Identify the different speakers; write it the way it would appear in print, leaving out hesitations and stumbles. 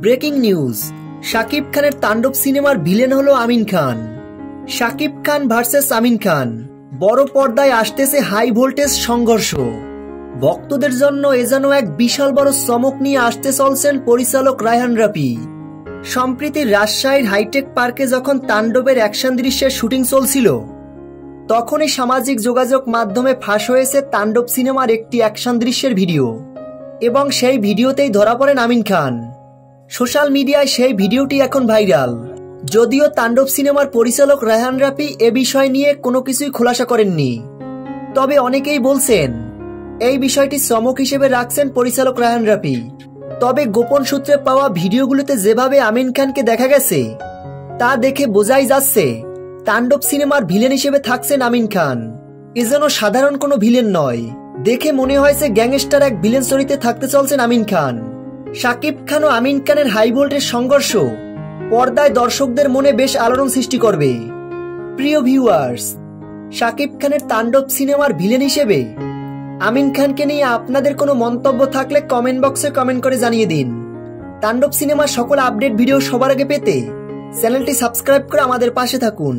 Speaker 1: Breaking news, Shakib খানের তাণ্ডব সিনেমার ভিলেন হলো আমিন খান। শাকিব খান ভার্সেস আমিন খান, বড় পর্দায় আসতেছে হাই ভোল্টেজ সংঘর্ষ। ভক্তদের জন্য এ যেন এক বিশাল বড় চমক নিয়ে আসতে চলছেন পরিচালক রায়হান রাফি। সম্প্রতি রাজশাহীর হাইটেক পার্কে যখন তাণ্ডবের অ্যাকশন দৃশ্যের শুটিং চলছিল, তখনই সামাজিক যোগাযোগ মাধ্যমে ফাঁস হয়েছে তাণ্ডব সিনেমার একটি অ্যাকশন দৃশ্যের ভিডিও, এবং সেই ভিডিওতেই ধরা পড়েন আমিন খান। সোশ্যাল মিডিয়ায় সেই ভিডিওটি এখন ভাইরাল। যদিও তাণ্ডব সিনেমার পরিচালক রায়হান রাফি এ বিষয় নিয়ে কোনো কিছুই খোলাসা করেননি, তবে অনেকেই বলছেন এই বিষয়টি চমক হিসেবে রাখছেন পরিচালক রায়হান রাফি। তবে গোপন সূত্রে পাওয়া ভিডিওগুলোতে যেভাবে আমিন খানকে দেখা গেছে, তা দেখে বোঝাই যাচ্ছে তাণ্ডব সিনেমার ভিলেন হিসেবে থাকছেন আমিন খান। এ যেন সাধারণ কোনো ভিলেন নয়, দেখে মনে হয়েছে গ্যাংস্টার এক ভিলেন চরিত্রে থাকতে চলছেন আমিন খান। শাকিব খান ও আমিন খানের হাই ভোল্টেজ সংঘর্ষ পর্দায় দর্শকদের মনে বেশ আলোড়ন সৃষ্টি করবে। প্রিয় ভিউয়ার্স, শাকিব খানের তাণ্ডব সিনেমার ভিলেন হিসেবে আমিন খানকে নিয়ে আপনাদের কোনো মন্তব্য থাকলে কমেন্ট বক্সে কমেন্ট করে জানিয়ে দিন। তাণ্ডব সিনেমার সকল আপডেট ভিডিও সবার আগে পেতে চ্যানেলটি সাবস্ক্রাইব করে আমাদের পাশে থাকুন।